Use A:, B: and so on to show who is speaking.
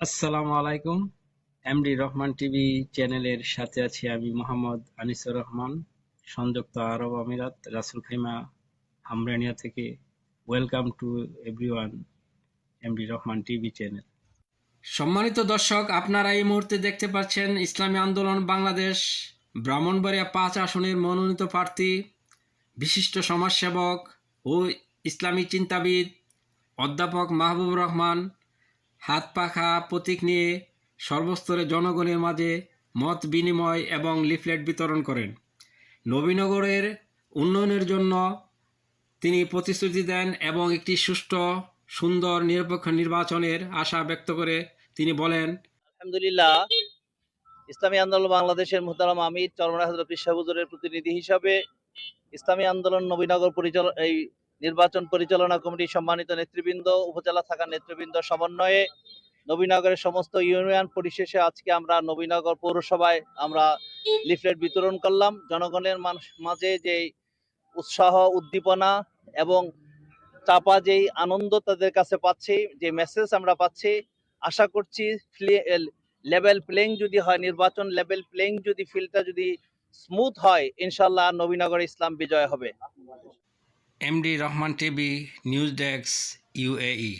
A: আসসালামু আলাইকুম। MD Rahman TV চ্যানেলের সাথে আছি আমি মোহাম্মদ আনিসুর রহমান, সংযুক্ত আরব আমিরাত, রাসুল খাইমা, হামরানিয়া থেকে। Welcome to everyone, MD Rahman TV channel. সম্মানিত দর্শক, আপনারা এই মুহূর্তে দেখতে পাচ্ছেন ইসলামী আন্দোলন বাংলাদেশ ব্রাহ্মণবাড়িয়া ৫ আসনের মনোনীত প্রার্থী, বিশিষ্ট সমাজসেবক ও ইসলামী চিন্তাবিদ অধ্যাপক মাহবুবুর রহমান হাত পাখা প্রতীক নিয়ে সর্বস্তরের জনগণের মাঝে মত বিনিময় এবং লিফলেট বিতরণ করেন। নবীনগরের উন্নয়নের জন্য তিনি প্রতিশ্রুতি দেন এবং একটি সুষ্ঠু, সুন্দর, নিরপেক্ষ নির্বাচনের আশা ব্যক্ত করে তিনি বলেন,
B: আলহামদুলিল্লাহ, ইসলামী আন্দোলন বাংলাদেশের মুহতারাম আমির চরমনাই হযরত পীর সাহেব হুজুরের প্রতিনিধি হিসাবে ইসলামী আন্দোলন নবীনগর এই নির্বাচন পরিচালনা কমিটির সম্মানিত নেতৃবৃন্দ, উপজেলা থাকা নেতৃবৃন্দ সমন্বয়ে নবীনগরের সমস্ত ইউনিয়ন পরিশেষে আজকে আমরা নবীনগর পৌরসভায় আমরা লিফলেট বিতরণ করলাম। জনগণের মাঝে যে উৎসাহ, উদ্দীপনা এবং চাপা যেই আনন্দ তাদের কাছে পাচ্ছি, যে মেসেজ আমরা পাচ্ছি, আশা করছি লেভেল প্লেইং যদি হয়, নির্বাচন লেভেল প্লেইং যদি ফিল্ডটা যদি স্মুথ হয়, ইনশাল্লাহ নবীনগর ইসলাম বিজয় হবে।
A: MD Rahman TV news desk, UAE.